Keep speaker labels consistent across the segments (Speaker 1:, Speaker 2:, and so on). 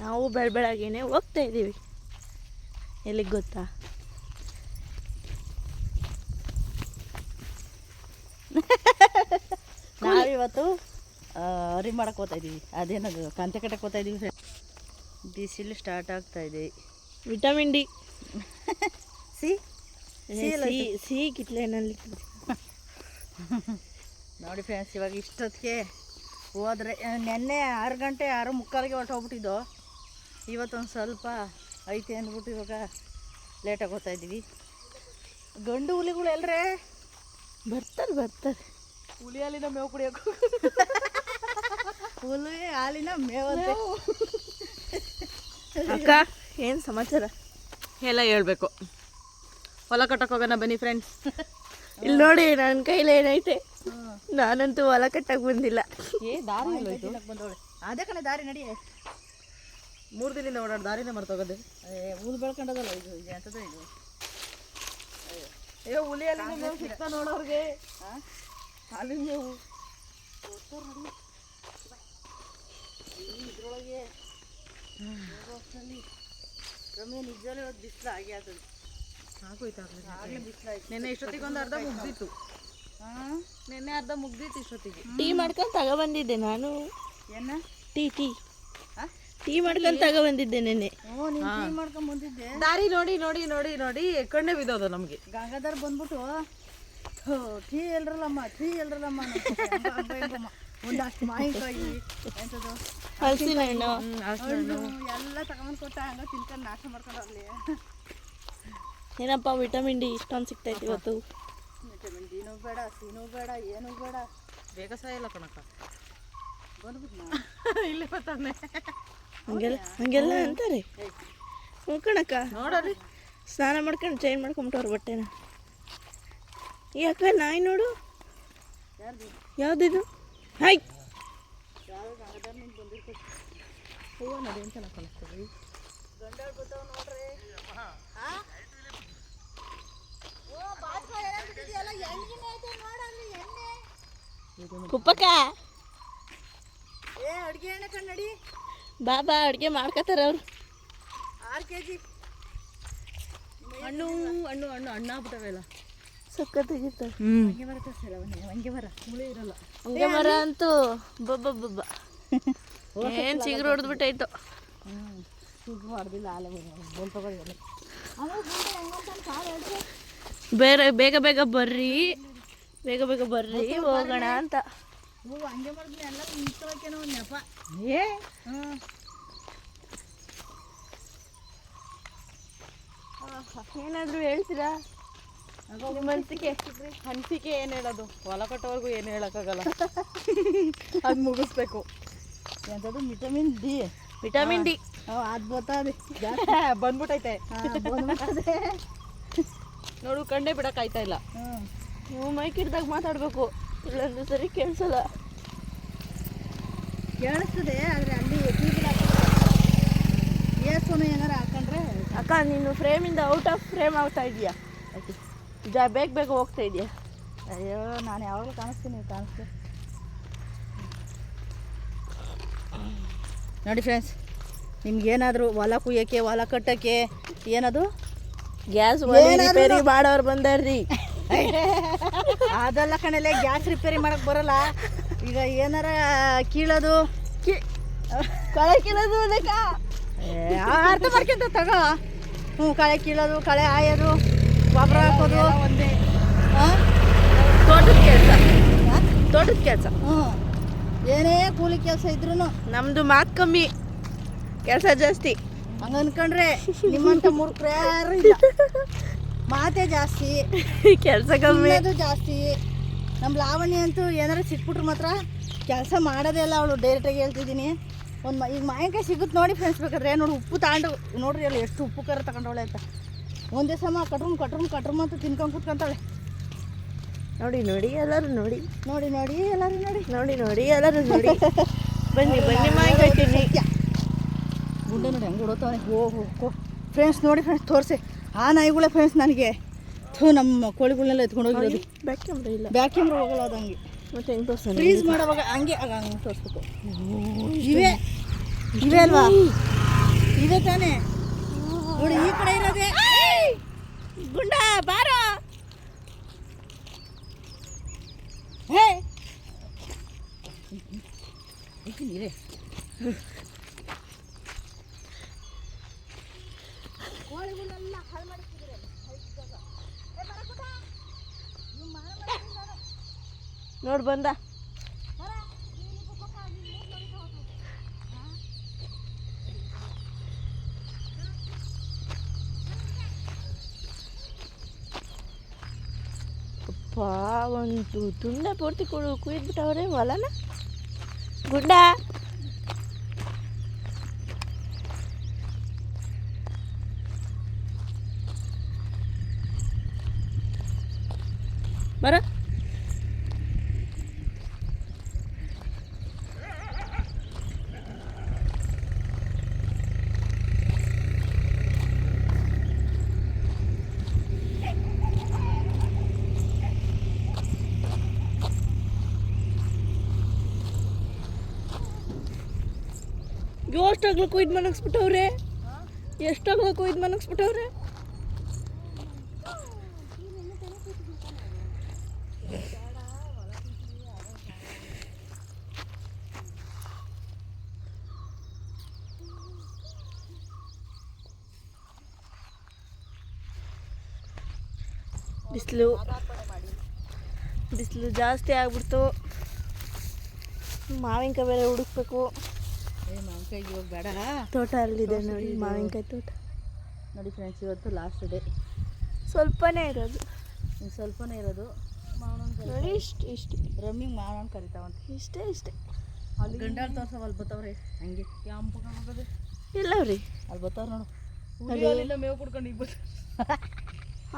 Speaker 1: ನಾವು ಬೆಳಬೆಳಗ್ಗೆನೆ ಹೋಗ್ತಾ ಇದ್ದೀವಿ. ಎಲ್ಲಿಗೆ ಗೊತ್ತಾ?
Speaker 2: ನಾವಿವತ್ತು ಅರಿ ಮಾಡಕ್ಕೆ ಹೋಗ್ತಾ ಇದ್ದೀವಿ. ಅದೇನದು ಕಂತೆ ಕಟ್ಟಕ್ಕೆ ಹೋಗ್ತಾ ಇದ್ದೀವಿ. ಬಿಸಿಲು ಸ್ಟಾರ್ಟ್ ಆಗ್ತಾ ಇದೆ.
Speaker 1: ವಿಟಮಿನ್ ಡಿ
Speaker 2: ಸಿ
Speaker 1: ಕಿತ್ಲೆನಲ್ಲಿ
Speaker 2: ನೋಡಿ ಫ್ರೆಂಡ್ಸ್, ಇವಾಗ ಇಷ್ಟೊತ್ತಿಗೆ ಹೋದರೆ ನೆನ್ನೆ 6 ಗಂಟೆ 6:45ಗೆ ಹೊರಟೋಗ್ಬಿಟ್ಟಿದ್ದು. ಇವತ್ತೊಂದು ಸ್ವಲ್ಪ ಐತೆ ಅಂದ್ಬಿಟ್ಟು ಇವಾಗ ಲೇಟಾಗಿ ಹೋಗ್ತಾ ಇದ್ದೀವಿ. ಗಂಡು ಹುಲಿಗಳು ಎಲ್ಲರೇ
Speaker 1: ಬರ್ತಾರೆ.
Speaker 2: ಹುಲಿ ಹಾಲಿನ ಮೇವು ಕುಡಿಯೋಕೆ ಹುಲಿ ಹಾಲಿನ ಮೇವಂತೆ.
Speaker 1: ಅಕ್ಕ ಏನು ಸಮಾಚಾರ
Speaker 3: ಎಲ್ಲ ಹೇಳ್ಬೇಕು. ಹೊಲ ಕಟ್ಟಕ್ಕೆ ಹೋಗೋಣ ಬನ್ನಿ ಫ್ರೆಂಡ್ಸ್.
Speaker 1: ಇಲ್ಲಿ ನೋಡಿ ನನ್ನ ಕೈಲಿ ಏನೈತೆ. ನಾನಂತೂ ಹೊಲ ಕಟ್ಟಕ್ಕೆ ಬಂದಿಲ್ಲ.
Speaker 3: ದಾರಿ
Speaker 2: ಬಂದವಳೆ ಅದೇ ಕಣೆ ದಾರಿ ನಡಿ.
Speaker 3: 3 ದಿನದಿಂದ ಓಡಾಡಿ ದಾರಿನೇ ಮರ್ತೋಗೋದೆ.
Speaker 2: ಹುಲ್ ಬೆಳ್ಕೊಂಡದಲ್ಲ ಇದು ಎಂಥದ ಇದು.
Speaker 3: ಅಯ್ಯೋ ಹುಲಿ ಅಲ್ಲಿಂದ ಮೇವು ಸಿಗ್ತಾ ನೋಡೋರ್ಗೆ. ಅಲ್ಲಿಂದ ಮೇವು
Speaker 2: ಇದ್ರೊಳಗೆ ರಮ್ಯ ನಿಜವೇ ಇವತ್ತು ಬಿಸಿಲು ಆಗೇ ಆಗ್ತದೆ. ಆಗಲೇ ಬಿಸಿಲಾಯ್ತು.
Speaker 3: ನೆನ್ನೆ ಇಷ್ಟೊತ್ತಿಗೆ ಒಂದು ಅರ್ಧ ಮುಗ್ದಿತ್ತು. ನೆನ್ನೆ ಅರ್ಧ ಮುಗ್ದಿತ್ತು ಇಷ್ಟೊತ್ತಿಗೆ.
Speaker 1: ಟೀ ಮಾಡ್ಕೊಂಡು ತಗೊಬಂದಿದ್ದೆ ನಾನು.
Speaker 2: ಏನ
Speaker 1: ಟೀ ಮಾಡ್ಕೊಂಡು ತಗೊಬಂದಿದ್ದೆ ನೆನ್ನೆ.
Speaker 2: ನೀನು ಟೀ ಮಾಡ್ಕೊಂಡು ಬಂದಿದ್ದೆ.
Speaker 3: ದಾರಿ ನೋಡಿ ನೋಡಿ ನೋಡಿ ನೋಡಿ ಕಣ್ಣೇ ಬಿದ್ದೋದು ನಮಗೆ.
Speaker 2: ಗಂಗಾಧರ್ ಬಂದ್ಬಿಟ್ಟು ಟೀ ಎಲ್ರಲ್ಲಮ್ಮ ಒಂದಷ್ಟು ಮಾವಿನಕಾಯಿ ಎಂಥದ್ದು
Speaker 1: ಹಲಸಿನ ಹಣ್ಣು
Speaker 2: ಎಲ್ಲ ತಗೊಂಡು ಕೊಟ್ಟ. ಹಂಗ ತಿನ್ಕೊಂಡು ನಾಶ ಮಾಡ್ಕೊಂಡು ಹೋಗ್ಲಿ.
Speaker 1: ಏನಪ್ಪ ವಿಟಮಿನ್ ಡಿ ಇಷ್ಟೊಂದು ಸಿಗ್ತೈತಿ ಇವತ್ತು.
Speaker 2: ವಿಟಮಿನ್ ಡಿನೂ ಬೇಡ, ಸಿನೂ ಬೇಡ, ಏನೂ ಬೇಡ.
Speaker 3: ಬೇಗ ಸಾಯಲ್ಲ ಕಣಕ್ಕ.
Speaker 2: ಬಂದ್ಬಿಟ್ಟು
Speaker 3: ಇಲ್ಲೇ ಬರ್ತಾನೆ.
Speaker 1: ಹಂಗೆಲ್ಲ ಅಂತಾರೆ. ಹ್ಞೂ ಕಣಕ್ಕ.
Speaker 3: ನೋಡ್ರಿ
Speaker 1: ಸ್ನಾನ ಮಾಡ್ಕೊಂಡು ಚೇಂಜ್ ಮಾಡ್ಕೊಂಬಿಟ್ಟವ್ರು ಬಟ್ಟೆನ. ಈ ಅಕ್ಕ ನಾಯಿ ನೋಡು. ಯಾವುದಿದು? ಹಾಯ್
Speaker 2: ಗಂಗಾಧರ್ ನಿಂಗೆ ಬಂದಿರ್ಬೇಕು.
Speaker 3: ಹೂವು ನೋಡಿ ಅಂತ ಕಾಣಿಸ್ತದೆ.
Speaker 2: ಗಂಡ ಗೊತ್ತಾವ ನೋಡ್ರಿ.
Speaker 1: ಕುಪ್ಪಕ್ಕ
Speaker 2: ಅಡುಗೆ ಎಣ್ಣೆ ಕಣ್ಣಡಿ
Speaker 1: ಬಾಬಾ ಅಡುಗೆ ಮಾಡ್ಕೊತಾರ ಅವ್ರು.
Speaker 2: 6 kg
Speaker 3: ಹಣ್ಣು ಹಣ್ಣಾಗ್ಬಿಟ್ಟವೆಲ್ಲ.
Speaker 1: ಸಕ್ಕತ್ತಾಗಿರ್ತಾರೆ.
Speaker 2: ಹಂಗೆ ಮರ ತರಿಸಲ್ಲ ಹಂಗೆ ಮರ ಮುಳೆ ಇರಲ್ಲ.
Speaker 1: ಹಂಗೆ ಮರ ಅಂತೂ ಬಬ್ಬ ಏನು ಚಿಗುರು ಹೊಡೆದ್ಬಿಟ್ಟಾಯ್ತು.
Speaker 2: ಸುಗ್ಗು ಹೊಡೆದಿಲ್ಲ ಆಲೆ ಬೋಲ್ ತಗೊಳ್ಳಿ.
Speaker 1: ಬೇಗ ಬರ್ರಿ ಹೋಗೋಣ ಅಂತ.
Speaker 2: ಹಂಗೆ ಮಾಡಿದ್ವಿ ಎಲ್ಲ ನಿಂತ್ಕೊಳ್ಳೋಕೇನೋ ಒಂದು ನೆಪ.
Speaker 1: ಏನಾದರೂ ಹೇಳ್ತೀರಾ ನಿಮ್ಮ
Speaker 3: ಅನಿಸಿಕೆ ಏನು ಹೇಳೋದು? ಹೊಲ ಕಟ್ಟೋವರೆಗೂ ಏನು ಹೇಳೋಕ್ಕಾಗಲ್ಲ. ಅದು ಮುಗಿಸ್ಬೇಕು.
Speaker 2: ಎಂಥದ್ದು ವಿಟಮಿನ್ ಡಿ ಅದು ಬರ್ತದೆ.
Speaker 3: ಬಂದ್ಬಿಟ್ಟೈತೆ. ನೋಡು ಕಣ್ಣೇ ಬಿಡೋಕ್ಕಾಯ್ತಾ ಇಲ್ಲ.
Speaker 1: ನೀವು ಮೈಕ್ ಹಿಡ್ದಾಗ ಮಾತಾಡಬೇಕು, ಇಲ್ಲೊಂದು ಸರಿ ಕೇಳಿಸಲ್ಲ.
Speaker 2: ಕೇಳಿಸ್ತದೆ ಆದರೆ ಅಲ್ಲಿ ಏರ್ಫೋನ್ ಏನಾರು ಹಾಕೊಂಡ್ರೆ.
Speaker 1: ಅಕ್ಕ ನೀನು ಫ್ರೇಮಿಂದ ಔಟ್ ಆಫ್ ಫ್ರೇಮ್ ಆಗ್ತಾ ಇದೆಯಾ? ಬೇಗ ಹೋಗ್ತಾ ಇದೆಯಾ?
Speaker 2: ಅಯ್ಯೋ ನಾನು ಯಾವಾಗಲೂ ಕಾಣಿಸ್ತೀನಿ. ನೋಡಿ ಫ್ರೆಂಡ್ಸ್, ನಿಮ್ಗೇನಾದರೂ ಹೊಲ ಕುಯ್ಯೋಕ್ಕೆ ಹೊಲ ಕಟ್ಟೋಕ್ಕೆ ಏನದು
Speaker 1: ಗ್ಯಾಸ್ ರಿಪೇರಿ ಮಾಡೋರು ಬಂದಾರ್ರಿ.
Speaker 2: ಅದೆಲ್ಲ ಕಣಲೆ ಗ್ಯಾಸ್ ರಿಪೇರಿ ಮಾಡಕ್ಕೆ ಬರಲ್ಲ. ಈಗ ಏನಾರ ಕೀಳೋದು
Speaker 1: ಕಳೆ ಕೀಳೋದು
Speaker 2: ಅರ್ಥ ಮಾಡ್ಕೊಂತ ತಗೋ. ಕಳೆ ಕೀಳೋದು, ಕಳೆ ಆಯೋದು, ಗೊಬ್ಬರ ಹಾಕೋದು
Speaker 3: ಒಂದೇ.
Speaker 1: ತೋಟದ ಕೆಲಸ
Speaker 2: ಏನೇ ಕೂಲಿ ಕೆಲಸ ಇದ್ರೂ
Speaker 1: ನಮ್ಮದು ಮಾತು ಕಮ್ಮಿ, ಕೆಲಸ ಜಾಸ್ತಿ.
Speaker 2: ಹಂಗೆ ಅನ್ಕೊಂಡ್ರೆ ನಿಮ್ಮಂಥ ಮೂರ್ಖರು ಯಾರು ಇಲ್ಲ. ಮಾತೇ ಜಾಸ್ತಿ,
Speaker 1: ಕೆಲಸ ಕಮ್ಮಿ,
Speaker 2: ಅದು ಜಾಸ್ತಿ. ನಮ್ಮ ಲಾವಣ್ಯ ಅಂತೂ ಏನಾರು ಸಿಕ್ಬಿಟ್ರು ಮಾತ್ರ ಕೆಲಸ ಮಾಡೋದೇ ಇಲ್ಲ ಅವಳು. ಡೈರೆಕ್ಟಾಗಿ ಹೇಳ್ತಿದ್ದೀನಿ. ಈಗ ಮಾವಿನಕಾಯಿ ಸಿಗುತ್ತೆ ನೋಡಿ ಫ್ರೆಂಡ್ಸ್. ಬೇಕಾದ್ರೆ ನೋಡಿ ಉಪ್ಪು ತಗೊಂಡು ನೋಡ್ರಿ ಅಲ್ಲಿ ಎಷ್ಟು ಉಪ್ಪು ಖಾರ ತಗೊಂಡವಳೆ ಅಂತ. ಒಂದೇ ಸಮ ಕಟ್ರಮ್ ಅಂತ ತಿನ್ಕೊಂಡು ಕೂತ್ಕೊಂತಾಳೆ.
Speaker 1: ನೋಡಿ ಎಲ್ಲರೂ ನೋಡಿ
Speaker 2: ಎಲ್ಲರೂ
Speaker 1: ನೋಡಿ. ಬನ್ನಿ ಮಾವಿನಕಾಯಿ ತಿನ್ನಿ.
Speaker 2: ಗುಂಡೆ ನೋಡಿ ಹೆಂಗೆ ಹೊಡೋತಾವೆ. ಹೋ ಫ್ರೆಂಡ್ಸ್, ನೋಡಿ ಫ್ರೆಂಡ್ಸ್ ತೋರಿಸಿ. ಆ ನಾಯಿಗಳೇ ಫ್ರೆಂಡ್ಸ್ ನನಗೆ ನಮ್ಮ ಕೋಳಿಗಳನ್ನೆಲ್ಲ ಎತ್ಕೊಂಡು ಹೋಗಿರೋದು.
Speaker 1: ಬ್ಯಾಕ್ ಕ್ಯಾಮ್ರಾ ಇಲ್ಲ,
Speaker 2: ಬ್ಯಾಕ್ ಕ್ಯಾಮ್ರಾ ಹೋಗಲ್ಲ ಅದು. ಹಂಗೆ
Speaker 1: ಮತ್ತೆ ಹೆಂಗೆ ತೋರಿಸೋಣ?
Speaker 2: ಫ್ರೀಸ್ ಮಾಡೋವಾಗ ಹಂಗೆ ತೋರಿಸ್ಬೇಕು. ಇವೇ ಅಲ್ವಾ ಇದೆ ತಾನೇ ನೋಡಿ ಈ ಕಡೆ ಇರೋದೇ
Speaker 1: ಗುಂಡ ಬಾರೋ.
Speaker 2: ಹೇ ನೀರೇ ಕೋಳಿಗಳನ್ನೆಲ್ಲ ಹಾಳು ಮಾಡಿಸಿದ್ರೆ
Speaker 1: ನೋಡ್ ಬಂದ. ಅಪ್ಪ ಒಂದು ತುಂಡ ಪೂರ್ತಿ ಕುಯ್ದ್ಬಿಟ್ಟವ್ರೆ ಹೊಲನ. ಗುಂಡ ಬರ. ಎಷ್ಟಾಗ್ಲೂ ಕೊಯ್ದು ಮನಗಿಸ್ಬಿಟ್ಟವ್ರೆ, ಎಷ್ಟಾಗ್ಲೂ ಕೊಯ್ದು ಮನಗಿಸ್ಬಿಟ್ಟವ್ರೆ. ಬಿಸಿಲು ಜಾಸ್ತಿ ಆಗ್ಬಿಡ್ತು. ಮಾವಿನಕಾಯಿ ಬೇರೆ ಹುಡುಕ್ಬೇಕು.
Speaker 2: ಮಾವಿನಕಾಯಿ ಇವಾಗ ಬೇಡ,
Speaker 1: ತೋಟ ಅಲ್ಲಿದೆ ನೋಡಿ ಮಾವಿನಕಾಯಿ ತೋಟ.
Speaker 2: ನೋಡಿ ಫ್ರೆಂಡ್ಸ್, ಇವತ್ತು ಲಾಸ್ಟ್ ಡೇ.
Speaker 1: ಸ್ವಲ್ಪನೇ ಇರೋದು,
Speaker 2: ಇನ್ನು ಸ್ವಲ್ಪನೇ ಇರೋದು. ಮಾವನ
Speaker 1: ನೋಡಿ ಇಷ್ಟು
Speaker 2: ರಮ್ಮಿಂಗ್ ಮಾವನ ಕರಿತಾವಂತ.
Speaker 1: ಇಷ್ಟೇ
Speaker 2: ಅಲ್ಲಿ ಗಂಡಾಳ ತೋರ್ಸವ ಅಲ್ಲಿ ಬತ್ತವ್ರೆ ಹಂಗೆ ಕ್ಯಾಂಪ್ ಕಾಣೋದು
Speaker 1: ಇಲ್ಲವ್ರಿ.
Speaker 2: ಅಲ್ಲಿ ಬತ್ತವ್ರು ನೋಡು.
Speaker 3: ಅಲ್ಲಿಂದ ಮೇವು ಕುಡ್ಕೊಂಡು ಈಗ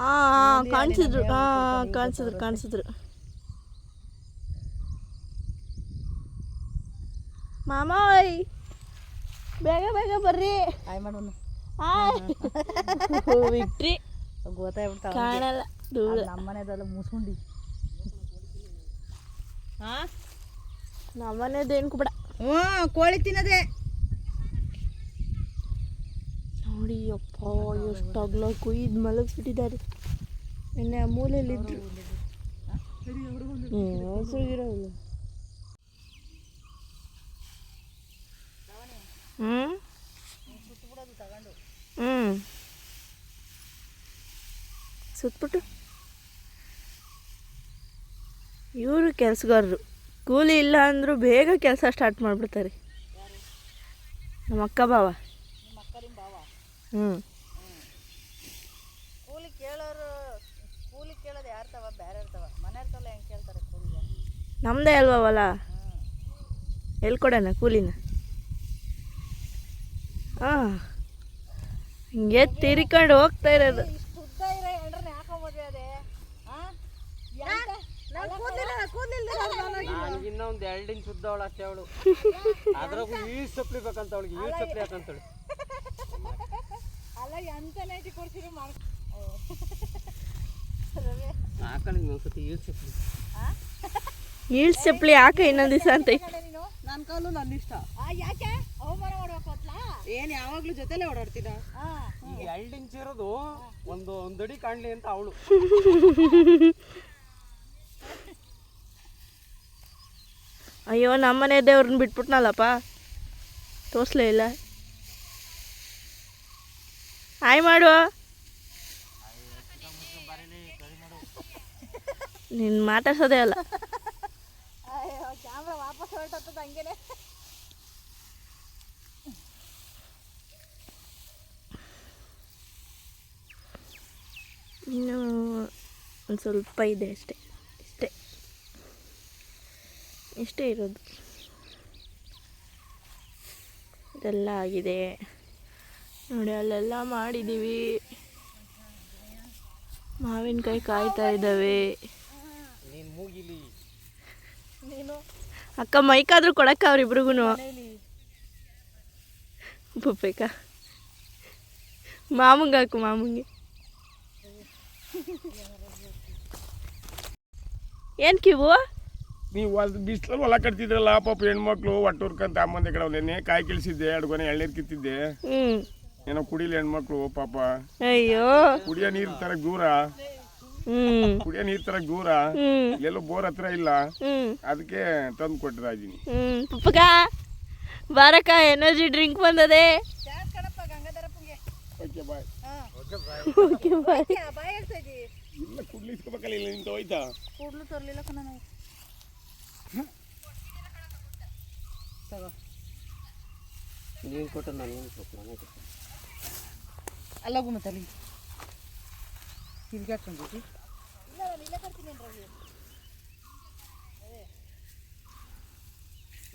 Speaker 1: ಹಾಂ ಕಾಣಿಸಿದ್ರು, ಕಾಣಿಸಿದ್ರು. ಮಾಮಾಯ್ ಬೇಗ ಬೇಗ ಬರ್ರಿ.
Speaker 2: ಆಯ್ ಮಾಡೋನು
Speaker 1: ಬಿಟ್ರಿ
Speaker 2: ಗೊತ್ತಾಗ್ಬಿಡ್ತಾವ.
Speaker 1: ಕಾಣಲ್ಲ ದೂರ.
Speaker 2: ನಮ್ಮನೆದಲ್ಲ ಮುಸ್ಕೊಂಡಿ.
Speaker 3: ಹಾಂ
Speaker 1: ನಮ್ಮನೆದೇನು ಕೂಡ
Speaker 2: ಹ್ಞೂ ಕೋಳಿ ತಿನ್ನೋದೆ
Speaker 1: ನೋಡಿ. ಅಪ್ಪ ಎಷ್ಟಾಗ್ಲ ಕುಯ್ದು ಮಲಗಿಸ್ಬಿಟ್ಟಿದ್ದಾರೆ. ನಿನ್ನೆ ಆ ಮೂಲೆಯಲ್ಲಿದ್ರು. ಹಸುಗಿರೋಲ್ಲ. ಸುತ್ಬಿಟ್ಟು ಇವರು ಕೆಲಸಗಾರರು. ಕೂಲಿ ಇಲ್ಲ ಅಂದರೂ ಬೇಗ ಕೆಲಸ ಸ್ಟಾರ್ಟ್ ಮಾಡಿಬಿಡ್ತಾರೆ. ನಮ್ಮ ಅಕ್ಕ ಬಾವ.
Speaker 2: ಕೂಲಿ ಕೇಳೋದು ಯಾರು ತವ ಬೇರೆ ಇರ್ತಾವ. ಮನೆ ಇರ್ತಾವಲ್ಲ ಹೆಂಗೆ ಕೇಳ್ತಾರೆ ಕೂಲಿಗೆ?
Speaker 1: ನಮ್ಮದೇ ಅಲ್ವಾ ಹೊಲ, ಎಲ್ಲಿ ಕೊಡೋಣ ಕೂಲಿನ? ಹಾಂ ಹಿಂಗೆ ತಿರ್ಕೊಂಡು ಹೋಗ್ತಾ ಇರೋದು.
Speaker 3: ಇನ್ನೊಂದು 2 ಇಂಚ್ ಉದ್ದ ಅವಳು ಅಷ್ಟೇ. ಅವಳು ಅದ್ರಾಗೂ ಈಡ್ ಸಪ್ಲಿ ಬೇಕಂತ ಅವಳಿಗೆ. ಈಡ್ ಸಪ್ಲಿ ಯಾಕಂತೇಳಿ
Speaker 2: ಅಲ್ಲ ಎಂತ ನೈಟಿ ಕೊಡ್ತೀರಿ
Speaker 3: ಹಾಕಂಗೆ ಒಂದ್ಸತಿ ಈಡ್ ಸಪ್ಲಿ.
Speaker 1: ಈಳ್ ಚಪ್ಪಲಿ ಹಾಕ ಇನ್ನೊಂದು ದಿವಸ ಅಂತ.
Speaker 3: ನನ್ನ ಕಾಲು ನನ್ನ ಇಷ್ಟ.
Speaker 2: ಯಾಕೆ ಅವಮಾನ ಮಾಡ್ಬೇಕು ಅಂತಲಾ?
Speaker 3: ಏನು ಯಾವಾಗಲೂ ಜೊತೆಲೇ ಓಡಾಡ್ತೀನ. ಈಗ 2 ಇಂಚ್ ಇರೋದು ಒಂದು ಅಡಿ ಕಾಣಲಿ ಅಂತ ಅವಳು.
Speaker 1: ಅಯ್ಯೋ ನಮ್ಮನೆ ದೇವ್ರನ್ನ ಬಿಟ್ಬಿಟ್ನಲ್ಲಪ್ಪ, ತೋರಿಸ್ಲೇ ಇಲ್ಲ. ಹಾಯ್ ಮಾಡು. ನೀನು ಮಾತಾಡ್ಸೋದೇ ಅಲ್ಲ.
Speaker 2: ಕ್ಯಾಮ್ರಾ ವಾಪಸ್ ಹೊರಟದ ಹಂಗೇನೆ.
Speaker 1: ಇನ್ನೂ ಒಂದು ಸ್ವಲ್ಪ ಇದೆ ಅಷ್ಟೇ. ಇಷ್ಟೇ ಇರೋದು. ಇದೆಲ್ಲ ಆಗಿದೆ ನೋಡಿ. ಅಲ್ಲೆಲ್ಲ ಮಾಡಿದ್ದೀವಿ. ಮಾವಿನಕಾಯಿ ಕಾಯ್ತಾ ಇದ್ದಾವೆ. ಅಕ್ಕ ಮೈಕಾದ್ರೂ ಕೊಡಕ್ಕ ಅವ್ರಿಬ್ರಿಗೂ ಬೇಕಾ? ಮಾಮಂಗೆ ಹಾಕು, ಮಾಮಂಗೆ. ಏನು ಕಿವು
Speaker 4: ನೀವು ಬಿಸಿಲಲ್ಲಿ ಹೊಲ ಕಟ್ತಿದ್ರಲ್ಲ ಪಾಪ ಹೆಣ್ಮಕ್ಳು ಒಟ್ಟೂರ್ಕಂತ ಅಮ್ಮಂದ ಕಡೆ ನೆನ್ನೆ ಕಾಯಿ ಕಳಿಸಿದ್ದೆ 2 ಗೊನೆ ಎಳ್ನೀರು ಕಿತ್ತಿದ್ದೆ. ಏನೋ ಕುಡಿಲಿ ಹೆಣ್ಮಕ್ಳು ಪಾಪ.
Speaker 1: ಅಯ್ಯೋ
Speaker 4: ಕುಡಿಯೋ ನೀರು ತರ ದೂರ, ಕುಡಿಯೋ ನೀರು ತರ ದೂರ, ಎಲ್ಲೋ ಬೋರ್ ಹತ್ರ ಇಲ್ಲ, ಅದಕ್ಕೆ ತಂದು ಕೊಟ್ಟಿರ ಇದೀನಿ.
Speaker 1: ಪಪ್ಪಗ ಬಾರಕ ಎನರ್ಜಿ ಡ್ರಿಂಕ್ ಬಂದದೆ.
Speaker 4: Okay bye.
Speaker 1: Okay bye.
Speaker 4: ಇಲ್ಲ ಕುಡ್ಲಿಸ್ಕೋಬೇಕಲ್ಲ, ಇಲ್ಲ ನಿಂತು ಹೋಯ್ತಾ
Speaker 2: ಕೂಡ್ಲು ತರಲಿಲ್ಲ ಕಣ ನಾವು.
Speaker 5: ನೀನು ಕೊಟ್ಟು ನಾನು ನಾನೇ ಕೊಟ್ಟು
Speaker 3: ಅಲ್ಲೋಗು ಮತ್ತೆ ಅಲ್ಲಿ ತಿರ್ಗಿ ಹಾಕ್ಕೊಂಡ್ಬಿಟ್ಟು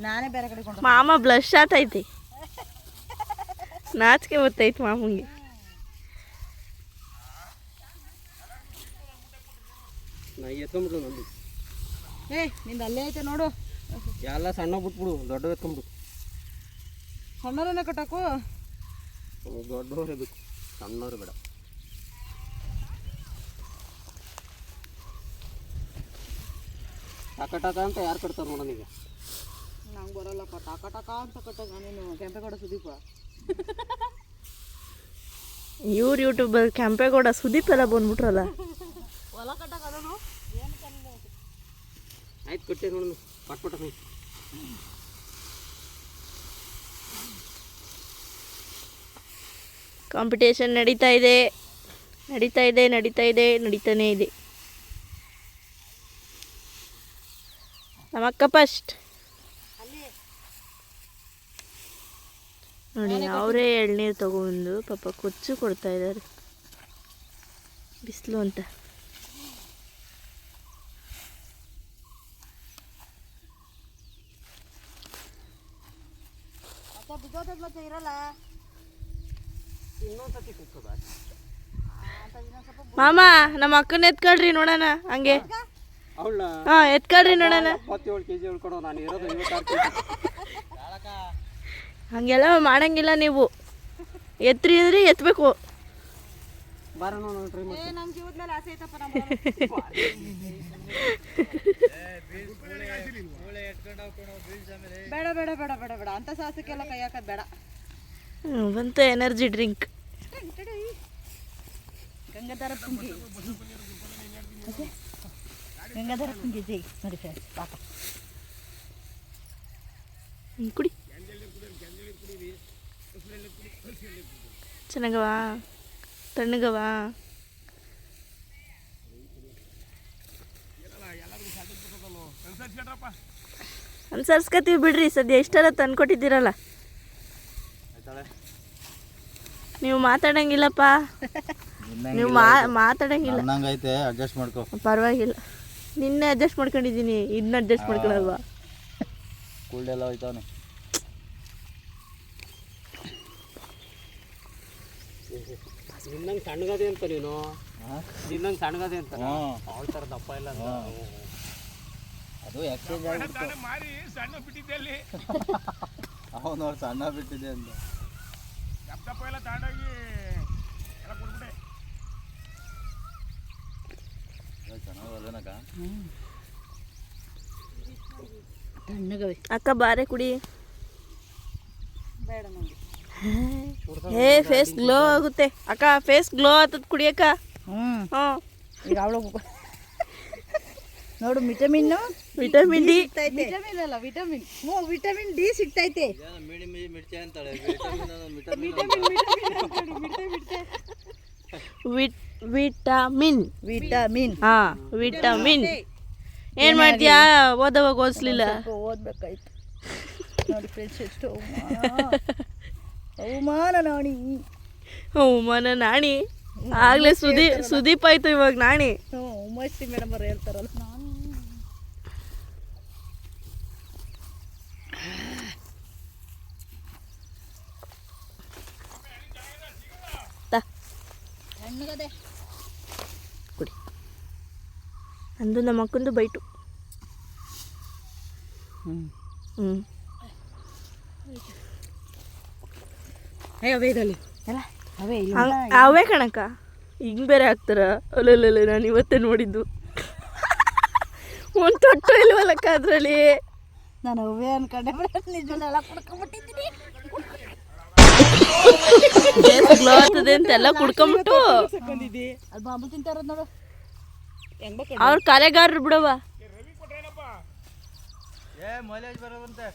Speaker 2: ನಾನೇ ಬೇರೆ ಕಡೆ ಕೊಂಡು
Speaker 1: ಮಾಮ ಬ್ಲಶ್ ಆತೈತಿ, ನಾಚಿಕೆ ಬರ್ತೈತಿ ಮಾಮಂಗೆ.
Speaker 5: ನಾ ಎತ್ಕೊಂಡ್ಬಿಟ್ಟು ನಂದು
Speaker 3: ನಿಂದು ಅಲ್ಲೇ ಐತೆ ನೋಡು.
Speaker 5: ಎಲ್ಲ ಸಣ್ಣ ಬಿಟ್ಬಿಡು, ದೊಡ್ಡ ಎತ್ಕೊಂಡ್ಬಿಡು.
Speaker 3: ಸಣ್ಣರನ್ನೇ ಕಟ್ಟಾಕು.
Speaker 5: ದೊಡ್ಡವರೇ ಬೇಕು, ಸಣ್ಣವ್ರು ಬೇಡ. ಟಕ ಟಕ ಅಂತ ಯಾರು ಕಟ್ತಾರೆ ನೋಡೋಣ ಈಗ.
Speaker 3: ನಂಗೆ ಬರಲ್ಲಪ್ಪ ಟಕ ಟಕ ಅಂತ ಕಟ್ಟಾಗ. ನೀನು ಕೆಂಪೇಗೌಡ ಸುದೀಪ.
Speaker 1: ಇವ್ರು ಯೂಟ್ಯೂಬರ್ ಕೆಂಪೇಗೌಡ ಸುದೀಪ್ ಎಲ್ಲ ಬಂದ್ಬಿಟ್ರಲ್ಲ.
Speaker 3: ಹೊಲ ಕಟ್ಟಾಕ ಅದನ್ನು
Speaker 5: ಆಯ್ತು ಕಟ್ಟೆ ನೋಡೋಣ ಪಟ್ಪಟ್ಟ.
Speaker 1: ಕಾಂಪಿಟೇಷನ್ ನಡೀತಾ ಇದೆ, ನಡೀತಾನೇ ಇದೆ. ನಮ್ಮಕ್ಕ ಫಸ್ಟ್ ನೋಡಿ, ಅವರೇ ಎಳ್ನೀರು ತಗೊಂಡು ಪಾಪ ಕೊಚ್ಚು ಕೊಡ್ತಾ ಇದ್ದಾರೆ ಬಿಸಿಲು ಅಂತ.
Speaker 2: ಮತ್ತೆ ಇರಲ್ಲ.
Speaker 5: ಇನ್ನೊಂದ್ಸತಿ ಕುಕ್ಕದ
Speaker 1: ಮಾಮ ನಮ್ಮ ಅಕ್ಕನ ಎತ್ಕೊಳ್ರಿ ನೋಡೋಣ ಹಂಗೆ.
Speaker 5: ಅವಳ
Speaker 1: ಹಾಂ ಎತ್ಕೊಳ್ರಿ ನೋಡೋಣ.
Speaker 5: 27 kg ಉಳ್ಕೊಡೋ, ನಾನು ಇರೋದು 56 kg.
Speaker 1: ಹಂಗೆಲ್ಲ ಮಾಡಂಗಿಲ್ಲ ನೀವು. ಎತ್ತರಿದ್ರೆ ಎತ್ತಬೇಕು.
Speaker 5: ಬಾರೋಣ ನಾನು ಟ್ರೈ ಮಾಡ್ತೀನಿ.
Speaker 3: ನಮ್ಮ ಜೀವದ ಮೇಲೆ ಆಸೆ ಐತಪ್ಪ. ಬೇಡ ಬೇಡ ಬೇಡ ಬೇಡ ಬೇಡ ಅಂತ ಸಾಹಸಕ್ಕೆಲ್ಲ ಕೈ ಹಾಕೋದು ಬೇಡ.
Speaker 1: ಬಂತು ಎನರ್ಜಿ ಡ್ರಿಂಕ್.
Speaker 2: ಗಂಗಾಧರ ಪುಂಗಿ ಜೈ ನೋಡಿ ಫ್ರೆಂಡ್ಸ್ ಪಾಪ.
Speaker 1: ಕುಡಿ, ಚೆನ್ನಾಗವಾ, ತಣ್ಣಗವಾ. ಅನ್ಸರ್ಸ್ಕತೀವಿ ಬಿಡ್ರಿ, ಸದ್ಯ ಇಷ್ಟೆಲ್ಲ ತಂದ್ಕೊಟ್ಟಿದ್ದೀರಲ್ಲ. ನೀವು ಮಾತಾಡಂಗಿಲ್ಲಪ್ಪ, ನೀವು ಮಾತಾಡಂಗಿಲ್ಲ.
Speaker 6: ನಂಗೈತೆ ಅಡ್ಜಸ್ಟ್ ಮಾಡ್ಕೊ.
Speaker 1: ಪರವಾಗಿಲ್ಲ, ನಿನ್ನೆ ಅಡ್ಜಸ್ಟ್ ಮಾಡ್ಕೊಂಡಿದ್ದೀನಿ, ಇದನ್ನ ಅಡ್ಜಸ್ಟ್ ಮಾಡ್ಕೊಳಲ್ವಾ?
Speaker 6: ಕೂಲ್ಡೆಲ್ಲ ಹೋಯ್ತಾವನೆ.
Speaker 5: ನಿನ್ನಂಗೆ ಸಣ್ಣಗದೆ ಅಂತ ನೀನು, ನಿನ್ನಂಗೆ ಸಣ್ಣಗದೆ ಅಂತ ಅವಳ ಥರ ದಪ್ಪ ಇಲ್ಲ.
Speaker 6: ಅದು ಎಕ್ಸ್ಚೇಂಜ್ ಆಗ್ಬಿಟ್ಟು
Speaker 4: ಮಾರಿ ಸಣ್ಣ ಬಿಟ್ಟಿದ್ದೆ ಅಲ್ಲಿ.
Speaker 6: ಅವನು ಅವ್ರು ಸಣ್ಣ ಬಿಟ್ಟಿದೆ ಅಂತ
Speaker 4: ದಪ್ಪ ಎಲ್ಲ ತಗೊಂಡೋಗಿ ಎಲ್ಲ ಕೊಟ್ಬಿಟ್ಟೆ.
Speaker 6: ಚೆನ್ನಾಗಲ್ಲನಕ್ಕ.
Speaker 2: ತಣ್ಣಗವೆ
Speaker 1: ಅಕ್ಕ ಬಾರೆ ಕುಡಿ.
Speaker 3: ಬೇಡ ನನಗೆ.
Speaker 1: ಫೇಸ್ ಗ್ಲೋ ಆಗುತ್ತೆ ಅಕ್ಕ, ಫೇಸ್ ಗ್ಲೋ ಆಗ್ತದ ಕುಡಿಯಕ್ಕ.
Speaker 2: ಈಗ ಅವಳು ನೋಡು ವಿಟಮಿನ್
Speaker 1: ಡಿ
Speaker 3: ವಿಟಮಿನ್ ಅಲ್ಲ, ವಿಟಮಿನ್.
Speaker 2: ವಿಟಮಿನ್ ಡಿ ಸಿಗ್ತೈತೆ.
Speaker 6: ಮಿರ್ಚಿ ಅಂತಾಳೆ.
Speaker 1: Vitamin
Speaker 2: vitamin
Speaker 1: vitamin. ಏನ್ ಮಾಡ್ತೀಯಾ? ಓದವಾಗ ಓದಿಸ್ಲಿಲ್ಲ.
Speaker 2: ಓದ್ಬೇಕಾಯ್ತು ನೋಡಿ ಫ್ರೆಂಡ್ಸ್, ಎಷ್ಟು ಅವಮಾನ ನಾಣಿ.
Speaker 1: ಅವಮಾನ ನಾಣಿ. ಆಗ್ಲೇ ಸುದೀಪ್ ಆಯ್ತು, ಇವಾಗ ನಾಣಿ.
Speaker 2: ಉಮಾಶ್ರೀ ಮೇಡಮ್ ಅವ್ರು ಹೇಳ್ತಾರಲ್ಲ. ತಣ್ಣಗದೆ
Speaker 1: ಕುಡಿ. ಅಂದು ನಮ್ಮ ಅಕ್ಕಂದು ಬೈಟು. ಅವೇ ಕಣಕ್ಕ, ಹಿಂಗ್ ಬೇರೆ ಹಾಕ್ತಾರ. ಅಲ್ಲಲ್ಲ ನಾನು ಇವತ್ತೇ ನೋಡಿದ್ದು. ಒಂದು ತೊಟ್ಟು ಇಲ್ವಲ್ಲಕ್ಕ ಅದರಲ್ಲಿ.
Speaker 2: ನಾನು ಅವೇ ಅನ್ಕೊಂಡೆ ನಿಜವಲ್ಲ ಕುಡ್ಕೊಂಬಿಟ್ಟಿದ್ದೀನಿ.
Speaker 1: ಗ್ಲೋ ಆಗ್ತದೆ ಅಂತೆಲ್ಲ ಕುಡ್ಕೊಂಬಿಟ್ಟು
Speaker 2: ಅಲ್ಲಿ ಬಾಂಬು ತಿಂತಾರದ್ ನೋಡು.
Speaker 1: ಅವ್ರ ಕಲೆಗಾರರು ಬಿಡವ.
Speaker 6: ಏ ಮೈಲೇಜ್ ಬರೋವಂತೆ.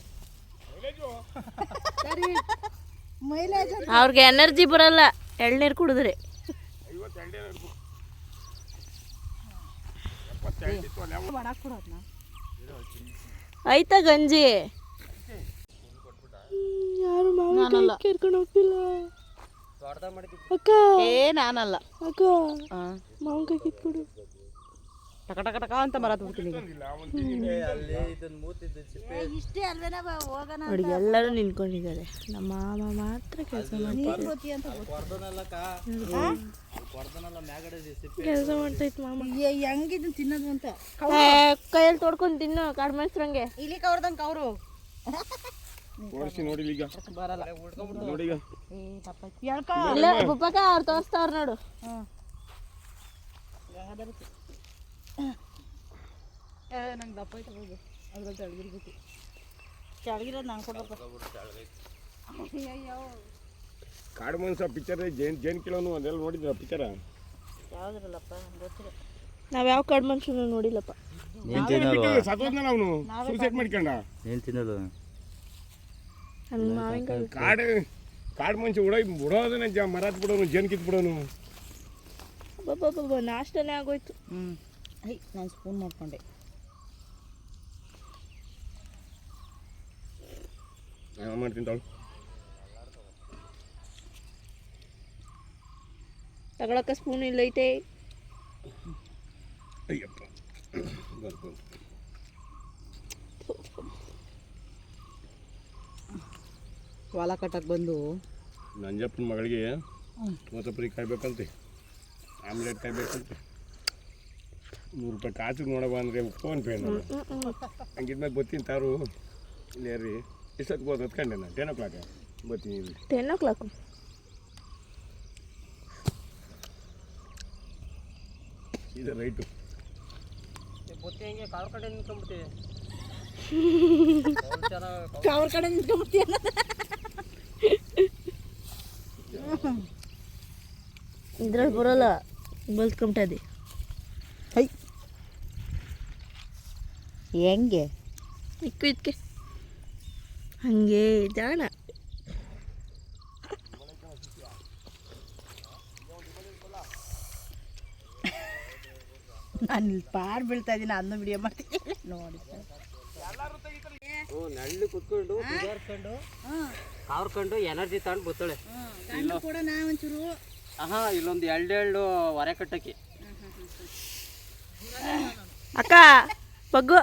Speaker 2: ಮೈಲೇಜ್
Speaker 1: ಅವ್ರಿಗೆ ಎನರ್ಜಿ ಬರಲ್ಲ ಎಳ್ನೀರು ಕುಡಿದ್ರೆ.
Speaker 2: ಮಾಡಕ್ ಕೊಡೋದ್ನ
Speaker 1: ಆಯ್ತಾ ಗಂಜಿ? ಯಾರು ಮಾವಿನಕಾಯಿ ಕೇರ್ಕೊಂಡು ಹೋಗ್ತಿಲ್ಲ ಅಕ್ಕ.
Speaker 3: ನಾನಲ್ಲ
Speaker 1: ಅಕ್ಕ ಮಾವಿನಕಾಯಿ ಕಿತ್ಕೊಡು.
Speaker 3: ಟಕ ಟಕ ಟಕ ಅಂತ ಮರ ಬಿಡ್ತೀನಿ.
Speaker 6: ಅಲ್ಲಿ ಇದನ್ನ ಮೂತಿದ್ದು ಸಿಪ್ಪೆ
Speaker 2: ಇಷ್ಟೇ ಅಲ್ವೇನ ಹೋಗೋಣ
Speaker 1: ನೋಡಿ ಎಲ್ಲರೂ ನಿಂತ್ಕೊಂಡಿದ್ದಾರೆ, ನಮ್ಮ ಮಾಮ ಮಾತ್ರ ಕೆಲಸ ಮಾಡ್ತಾರೆ.
Speaker 2: ಗೊತ್ತಿ ಅಂತ
Speaker 6: ಕೊಡ್ದನಲ್ಲಕ್ಕ ಕೊಡ್ದನಲ್ಲ ಮ್ಯಾಗಡೆ ಸಿಪ್ಪೆ
Speaker 1: ಕೆಲಸ ಮಾಡ್ತೈತ್ ಮಾಮ.
Speaker 2: ಹೆಂಗಿದ್ ತಿನ್ನೋದು ಅಂತ
Speaker 1: ಕೈಯಲ್ಲಿ ತೊಡ್ಕೊಂಡು ತಿನ್ನು ಕಾಡು ಮೆಣಸ್ರಂಗೆ.
Speaker 2: ಇಲ್ಲಿ ಕವ್ರದಂಗೆ ಅವರು
Speaker 4: ತೋರಿಸಿ ನೋಡಿ ಈಗ
Speaker 3: ಬರಲ್ಲ.
Speaker 4: ನೋಡಿ ಈಗ
Speaker 1: ಇಲ್ಲ ಪುಪ್ಪಕ್ಕ ಅವ್ರು ತೋರಿಸ್ತಾವ್ರ ನೋಡು.
Speaker 3: ನಂಗೆ ದಪ್ಪ ಐತೆ ಹೋಗು ಅದ್ರಲ್ಲಿ ತೆಳಗಿರ್ಬೇಕು.
Speaker 2: ಕೆಳಗಿರೋದು ನಾನು ಕೊಡಪ್ಪ.
Speaker 4: ಕಾಡು ಮನ್ಸ ಪಿಕ್ಚರ್ ಜೇನ್ ಕಿಲೋನು ಅದೆಲ್ಲ ನೋಡಿದ್ರ ಪಿಕ್ಚರ?
Speaker 2: ಯಾವ್ದ್ರಲ್ಲಪ್ಪ ಗೊತ್ತಿಲ್ಲ.
Speaker 1: ನಾವ್ ಯಾವ ಕಾಡು ಮನುಷ್ಯನ ನೋಡಿಲ್ಲಪ್ಪ.
Speaker 6: ನೀನು ತಿನ್ನಲ್ವಾ?
Speaker 4: ಸತ್ತೋದ್ನಲ್ಲ ಅವನು ಸೂಸೈಡ್ ಮಾಡ್ಕೊಂಡ.
Speaker 6: ನೀನು ತಿನ್ನಲ್ವ?
Speaker 1: ಅಲ್ಲಿ ಮಾವಿನಕಾಯಿ
Speaker 4: ಕಾಡು ಮನುಷ್ಯ ಬಿಡೋದನ್ನ ಮರ ಬಿಡೋನು ಜೇನ್ ಕಿತ್ ಬಿಡೋನು.
Speaker 1: ನಾಷ್ಟನೇ ಆಗೋಯ್ತು.
Speaker 2: ನಾನು ಸ್ಪೂನ್ ಮಾಡ್ಕೊಂಡೆ.
Speaker 4: ಮಾಡ್ತೀನಿ ತಾಳು.
Speaker 1: ತಗೊಳಕ್ಕ ಸ್ಪೂನ್ ಇಲ್ಲೈತೆ.
Speaker 4: ಅಯ್ಯಪ್ಪ ಬರ್ಬೋದು.
Speaker 3: ಹೊಲ ಕಟ್ಟಕ್ಕೆ ಬಂದು
Speaker 4: ನಂಜಪ್ಪನ ಮಗಳಿಗೆ ಮತ್ತೊಬ್ಬರಿ ಕಾಯ್ಬೇಕಂತೆ, ಆಮ್ಲೆಟ್ ಕಾಯ್ಬೇಕಂತೆ. 100 ರೂಪಾಯಿ ಕಾಸಿಗೆ ನೋಡವ ಅಂದರೆ ಫೋನ್ ಪೇ ನಾನು ಹಂಗಿದ್ಮೇಲೆ ಬತ್ತೀನಿ ತಾರು ಇಲ್ಲಿ ರೀ. ಎಷ್ಟೊತ್ತು ಬೋದು ಹೊತ್ಕೊಂಡೆ ನಾನು 10 o'clock ಬತ್ತೀನಿ.
Speaker 1: 10 o'clock
Speaker 4: ಇದು ರೈಟು.
Speaker 5: ಬೊತ್ತಿ ಹೆಂಗೆ ಕಾರ್ ಕಡೆ ನಿಂತ್ಕೊಂಡ್ಬಿಟ್ಟು
Speaker 2: ಅವ್ರ ಕಡೆ ನಿಂತ್ಕೊಂಡ್ಬಿಡ್ತೀಯ.
Speaker 1: ಇದ್ರಲ್ಲಿ ಬರೋಲ್ಲ, ಬಲ್ತ್ಕೊಂಬಿಟ್ಟದೆ.
Speaker 2: ಹೈ ಹೆಂಗೆ
Speaker 1: ಇಕ್ಕು ಇದಕ್ಕೆ ಹಂಗೆ ಜಾಣ.
Speaker 2: ನಾನು ಇಲ್ಲಿ ಪಾರ್ ಬೀಳ್ತಾ ಇದ್ದೀನಿ, ಅದನ್ನ ವಿಡಿಯೋ ಮಾಡ್ತೀನಿ ನೋಡಿ.
Speaker 5: ನಳ್ಳಿ ಕುತ್ಕೊಂಡು ಸುಧಾರಿಸ್ಕೊಂಡು ಕಾವ್ಕೊಂಡು ಎನರ್ಜಿ ತಗೊಂಡು ಬತ್ತಾಳೆ.
Speaker 2: ಕೂಡ ನಾ ಒಂಚೂರು
Speaker 5: ಇಲ್ಲೊಂದು ಎರಡು ಹೊರೆ ಕಟ್ಟಕ್ಕೆ.
Speaker 1: ಅಕ್ಕ ಬಗ್ಗು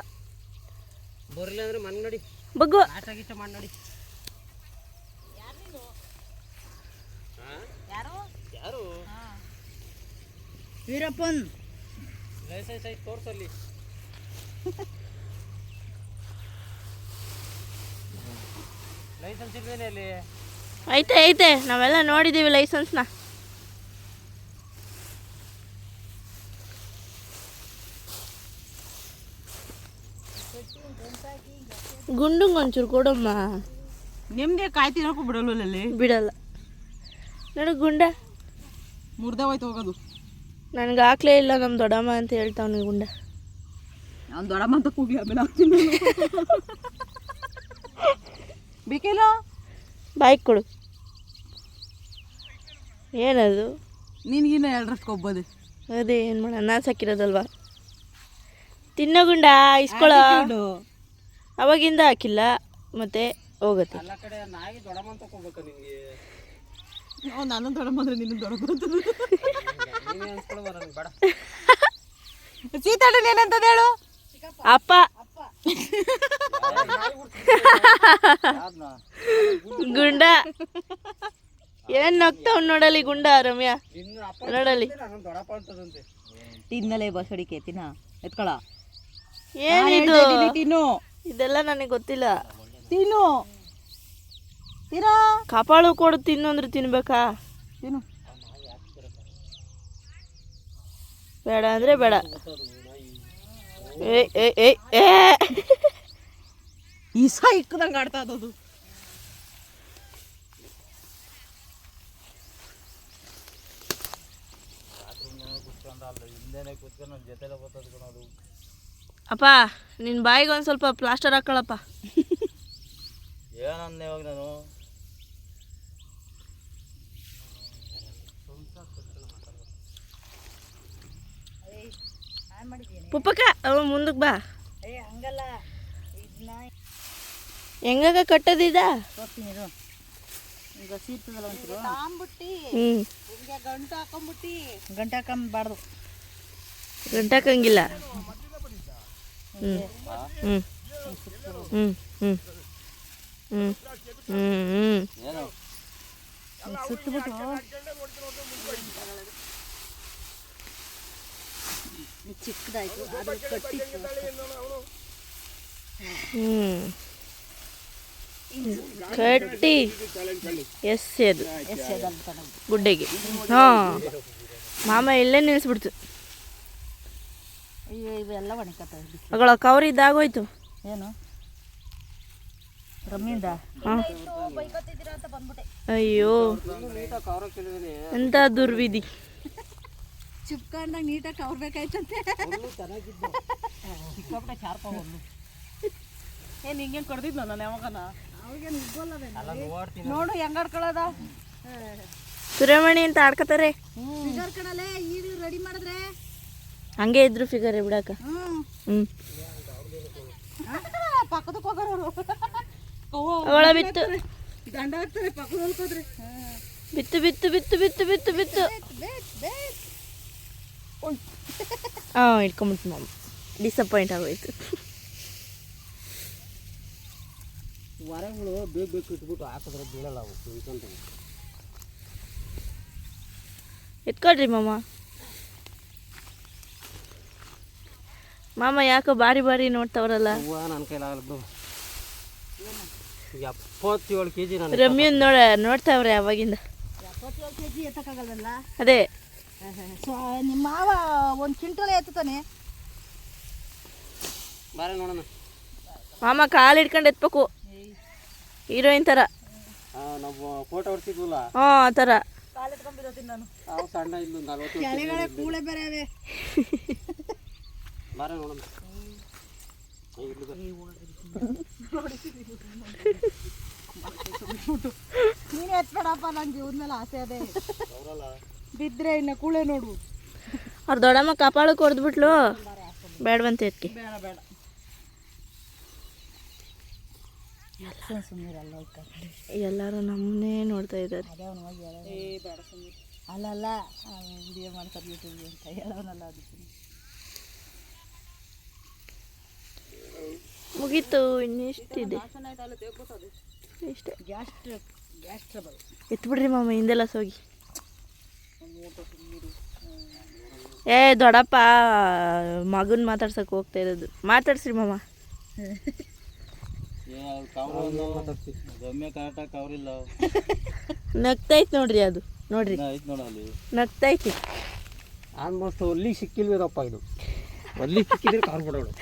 Speaker 5: ಬರಲಿಲ್ಲ ಅಂದ್ರೆ ಮನ್ ನೋಡಿ
Speaker 1: ಬಗ್ಗು.
Speaker 5: ಆಟ ಗೀಟ ಮಾಡಿ ನೋಡಿ. ಯಾರು
Speaker 2: ವೀರಪ್ಪನ್
Speaker 5: ಲೈಸೆನ್ಸ್ ಐತೆ ತೋರ್ಸಲ್ಲಿ. ಲೈಸೆನ್ಸ್ ಇಲ್ವೇನೆ ಅಲ್ಲಿ?
Speaker 1: ಐತೆ ಐತೆ, ನಾವೆಲ್ಲ ನೋಡಿದ್ದೀವಿ ಲೈಸೆನ್ಸ್ನ. ಗುಂಡುಂಗೆ ಒಂಚೂರು ಕೊಡಮ್ಮ.
Speaker 3: ನಿಮ್ದೇ ಕಾಯಿ ತಿನ್ನೋಕ್ಕೂ ಬಿಡಲ್ವಲ್ಲಿ.
Speaker 1: ಬಿಡಲ್ಲ ನೋಡು ಗುಂಡ.
Speaker 3: ಮುರ್ದೋಯ್ತು ಹೋಗೋದು.
Speaker 1: ನನಗೆ ಹಾಕ್ಲೇ ಇಲ್ಲ ನಮ್ಮ ದೊಡ್ಡಮ್ಮ ಅಂತ ಹೇಳ್ತಾವನು ಗುಂಡ.
Speaker 3: ನಾನು ದೊಡ್ಡಮ್ಮ ಅಂತ ಕೂಗಿ ಆಮೇಲೆ ಹಾಕ್ತೀನಿ. ಬೇಕಿಲ್ಲ
Speaker 1: ಬಾಯ್ಗೆ ಕೊಡು. ಏನದು?
Speaker 3: ನಿನಗಿನ್ನ 2ರಷ್ಟು ಕೊಬ್ಬದೆ.
Speaker 1: ಅದೇ ಏನು ಮಾಡೋಣ, ನಾನು ಸಾಕಿರೋದಲ್ವಾ. ತಿನ್ನೋ ಗುಂಡ ಇಸ್ಕೊಳ. ಅವಾಗಿಂದ ಹಾಕಿಲ್ಲ ಮತ್ತೆ ಹೋಗುತ್ತೆ.
Speaker 5: ಎಲ್ಲ ಕಡೆ ನಾಯಿ ದೊಡ್ಡಮ್ಮ ಅಂತ ಹೋಗ್ಬೇಕು ನಿಮಗೆ.
Speaker 3: ನಾನು ದೊಡ್ಡಮ್ಮ ಅಂದ್ರೆ ನಿನ್ನ ದೊಡ್ಡಮ್ಮ ಅಂತ
Speaker 5: ನೀನೇ ಅನ್ಸ್ಕೊಳ್ಳೋ ನನಗೆ ಬೇಡ.
Speaker 3: ಸೀತಾಡನ್ ಏನಂತದ ಹೇಳು?
Speaker 1: ಅಪ್ಪ ಗುಂಡ ಏನ್ ನಗ್ತಾವ್ ನೋಡಲಿ ಗುಂಡ. ರಮ್ಯಾ ನೋಡಲಿ
Speaker 5: ದೊಡ್ಡಪ್ಪ ಅಂತದಂತೆ.
Speaker 2: ತಿನ್ನಲೇ ಬಸಡಿಕೆ ತಿನ್ನ ಎತ್ಕೊಳ.
Speaker 1: ಏನಿದು?
Speaker 2: ತಿನ್ನು,
Speaker 1: ಇದೆಲ್ಲ ನನಗೆ ಗೊತ್ತಿಲ್ಲ.
Speaker 2: ತಿನ್ನು ತಿನ್ನೋ.
Speaker 1: ಕಪಾಳು ಕೊಡು ತಿನ್ನು ಅಂದ್ರೆ ತಿನ್ಬೇಕಾ?
Speaker 2: ತಿನ್ನು.
Speaker 1: ಬೇಡ ಅಂದ್ರೆ ಬೇಡ. ಏ ಏ ಏ ಏ
Speaker 3: ಇಸ ಇಕ್ಕದಂಗೆ ಆಡ್ತಾ ಅದು.
Speaker 6: ಹಿಂದೆನೆ ಕೂತ್ಕೊಂಡು ನಮ್ಮ ಜೊತೆಲೆ ಬರ್ತದೆ ಕಣದು.
Speaker 1: ಅಪ್ಪ ನಿನ್ನ ಬಾಯಿಗೆ ಒಂದು ಸ್ವಲ್ಪ ಪ್ಲಾಸ್ಟರ್ ಹಾಕೊಳ್ಳಪ್ಪ.
Speaker 6: ಏನಂದೆ ಇವಾಗ ನಾನು
Speaker 1: ಪುಪ್ಪಕ್ಕ ಅವ ಮುಂದಕ್ಕೆ ಬಾ.
Speaker 2: ಹಂಗಲ್ಲ ಇದನ್ನ
Speaker 1: ಹೆಂಗಾಗ ಕಟ್ಟೋದಿದ?
Speaker 2: ತೋರಿಸ್ತೀನಿ ಇರು. ಈಗ ಸೀರ್ತದಲ್ಲ ಒಂಚೂರು
Speaker 3: ತಾಂಬಿಟ್ಟು
Speaker 1: ಹ್ಞೂ
Speaker 3: ಹಿಂಗೆ ಗಂಟು ಹಾಕೊಂಬಿಟ್ಟು
Speaker 2: ಗಂಟೆ ಹಾಕೊಂಬಾರ್ದು.
Speaker 1: ಗಂಟಾಕಂಗಿಲ್ಲ. ಹ್ಞೂ ಹ್ಞೂ ಹ್ಞೂ ಹ್ಞೂ ಹ್ಞೂ ಹ್ಞೂ ಹ್ಞೂ
Speaker 6: ಏನು
Speaker 2: ಸುತ್ತಬಿಟ್ಟು ಚಿಕ್ಕದಾಯ್ತು ಅದು ಕಟ್ಟಿತ್ತು.
Speaker 1: ಕಟ್ಟಿ ಎಸೆದು ಗುಡ್ಡೆಗೆ. ಹಾಂ ಮಾಮ ಇಲ್ಲೇ ನಿಲ್ಲಿಸ್ಬಿಡ್ತು.
Speaker 2: ಅಯ್ಯೋ ಇವೆಲ್ಲ ಒಣಕತ್ತವೆ.
Speaker 1: ಅಗಳ ಕವರ್ ಇದ್ದಾಗೋಯ್ತು.
Speaker 2: ಏನು ರಮ್ಮಿಂದ
Speaker 1: ಹಾಂ
Speaker 2: ಬೈಕೋತಿದ್ದೀರಾ ಅಂತ ಬಂದ್ಬಿಟ್ಟೆ.
Speaker 1: ಅಯ್ಯೋ
Speaker 5: ನೀಟಾಗಿ ಕವರ್ ಕೇಳಿದೀನಿ.
Speaker 1: ಎಂಥ ದುರ್ವಿಧಿ.
Speaker 2: ಚಿಪ್ಕೊಂಡಾಗ ನೀಟಾಗಿ ಕವರ್ ಬೇಕಾಯ್ತಂತೆ.
Speaker 3: ಸಿಕ್ಕಾಪಟ್ಟೆ ಶಾರ್ಪ ಒಂದು. ಏನು ಹಿಂಗೆ ಕಡ್ದಿದ್ನ ನಾನು ಯಾವಾಗನ?
Speaker 2: ಅವ್ರಿಗೆ ನಿಗ್ಗೋಲ್ಲವೇ
Speaker 5: ಅಲ್ಲ ನೋಡ್ತೀನಿ.
Speaker 3: ನೋಡು ಹೆಂಗೆ ಆಡ್ಕೊಳ್ಳೋದ.
Speaker 1: ಸುರಮಣಿ ಅಂತ ಆಡ್ಕತಾರೆ.
Speaker 2: ಫಿಗರ್ ಕಡಲೆ ಈಗ ರೆಡಿ ಮಾಡಿದ್ರೆ
Speaker 1: ಹಂಗೆ ಇದ್ರು ಫಿಗರ್ ಬಿಡಾಕ. ಹ್ಞೂ
Speaker 3: ಪಕ್ಕದಕ್ಕೆ ಹೋಗೋರು
Speaker 1: ಅವಳ ಬಿತ್ತು
Speaker 3: ದಂಡ ಹಾಕ್ತಾರೆ ಪಕ್ಕದ ಹೋದ್ರೆ.
Speaker 1: ಬಿತ್ತು ಬಿತ್ತು ಬಿತ್ತು ಬಿತ್ತು ಬಿತ್ತು ಬಿತ್ತು. ಹಾಂ ಇಟ್ಕೊಂಬಿಟ್ಟು ಮಾಮ ಡಿಸಪಾಯಿಂಟ್ ಆಗೋಯ್ತು.
Speaker 5: ವರಗಳು ಬೇಗ ಇಟ್ಬಿಟ್ಟು ಹಾಕಿದ್ರೆ ಬೀಳಲ್ಲ ಅವು ಕುಯ್ಕೊಂತ.
Speaker 1: ಎತ್ಕೊಳ್ರಿ ಮಾಮ. ಮಾಮ ಯಾಕೋ ಬಾರಿ ಬಾರಿ ನೋಡ್ತಾವ್ರಲ್ಲ.
Speaker 5: ಹೂವು ನನ್ನ ಕೈಲಾಗಲ್ಲ ಬಿಡು. 77 kg ನಾನು.
Speaker 1: ರಮ್ಯನ್ ನೋಡ್ತಾವ್ರೆ ಅವಾಗಿಂದ.
Speaker 2: 77 kg ಎತ್ತಕ್ಕಾಗಲ್ವಲ್ಲ.
Speaker 1: ಅದೇ
Speaker 2: ಸೊ ನಿಮ್ಮ ಮಾವ ಒಂದು ಕ್ವಿಂಟಲ್ ಎತ್ತುತ್ತಾನೆ.
Speaker 5: ಬಾರೆ ನೋಡೋಣ.
Speaker 1: ಮಾಮ ಕಾಲು ಹಿಡ್ಕೊಂಡು ಎತ್ಬೇಕು ಹೀರೋಯಿನ್ ಥರ.
Speaker 5: ನಾವು ಫೋಟೋ ಹೊಡ್ಸಿದ್ವಲ್ಲ
Speaker 1: ಹಾಂ ಆ ಥರ.
Speaker 2: ಕಾಲು ಎತ್ಕೊಂಡ್ಬಿಡ್ತೀನಿ ನಾನು.
Speaker 5: ನಾವು ಸಣ್ಣ ಇದ್ದು 40
Speaker 2: ಕೆಳಗಡೆ ಕೂಳೆ ಬೇರೆ ಅವೆ.
Speaker 5: ಬಾರೆ ನೋಡೋಣ.
Speaker 2: ನೀನು ಎತ್ಬೇಡಪ್ಪ, ನನ್ನ ಜೀವದ ಮೇಲೆ ಆಸೆ ಅದೇ. ಬಿದ್ದರೆ ಇನ್ನು ಕೂಳೆ ನೋಡು.
Speaker 1: ಅವ್ರ ದೊಡ್ಡಮ್ಮ ಕಪಾಳಕ್ಕೆ ಹೊಡೆದ್ಬಿಟ್ಲು. ಬೇಡವಂತ ಎತ್ತಿ.
Speaker 3: ಬೇಡ ಬೇಡ.
Speaker 2: ಸುಮ್ಮನಿರಲ್ಲ
Speaker 1: ಎಲ್ಲರೂ ನಮ್ಮನ್ನೇ ನೋಡ್ತಾ ಇದ್ದಾರೆ.
Speaker 2: ಅದೇ ಅವನು ಹೋಗಿ
Speaker 3: ಏ ಬೇಡ ಸುಮ್ಮನೆ.
Speaker 2: ಅಲ್ಲಲ್ಲ ವಿಡಿಯೋ ಮಾಡ್ತಾರೆ ಯೂಟ್ಯೂಬ್ಗೆ ಅಂತ ಹೇಳೋನಲ್ಲ ಅದಕ್ಕೆ.
Speaker 1: ಮುಗೀತು, ಇನ್ನೆಷ್ಟಿದೆ ಇಷ್ಟೇ.
Speaker 2: Gas trouble.
Speaker 1: ಎತ್ಬಿಡ್ರಿ ಮಾಮ ಹಿಂದೆಲ್ಲ ಸೋಗಿ. ಏ ದೊಡ್ಡಪ್ಪ ಮಗನ ಮಾತಾಡ್ಸಕ್ಕೆ ಹೋಗ್ತಾ ಇರೋದು. ಮಾತಾಡ್ಸ್ರಿ ಮಾಮ.
Speaker 6: ರಮ್ಯ ಕರೆಕ್ಟಾಗಿ ಕವರಿಲ್ಲ.
Speaker 1: ನಗ್ತೈತೆ ನೋಡ್ರಿ ಅದು. ನೋಡ್ರಿ
Speaker 6: ಐತೆ ನೋಡಲ್ಲಿ
Speaker 1: ನಗ್ತೈತಿ.
Speaker 5: ಆಲ್ಮೋಸ್ಟ್ ಒಲ್ಲಿ ಸಿಕ್ಕಿಲ್ವೇದಪ್ಪ ಇದು. ಒಲ್ಲಿ ಸಿಕ್ಕಿದ್ರೆ ಕಾರ್ ಬಿಡೋಳು.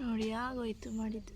Speaker 1: ನೋಡಿ ಆಗೋಯ್ತು ಮಾಡಿದ್ದು.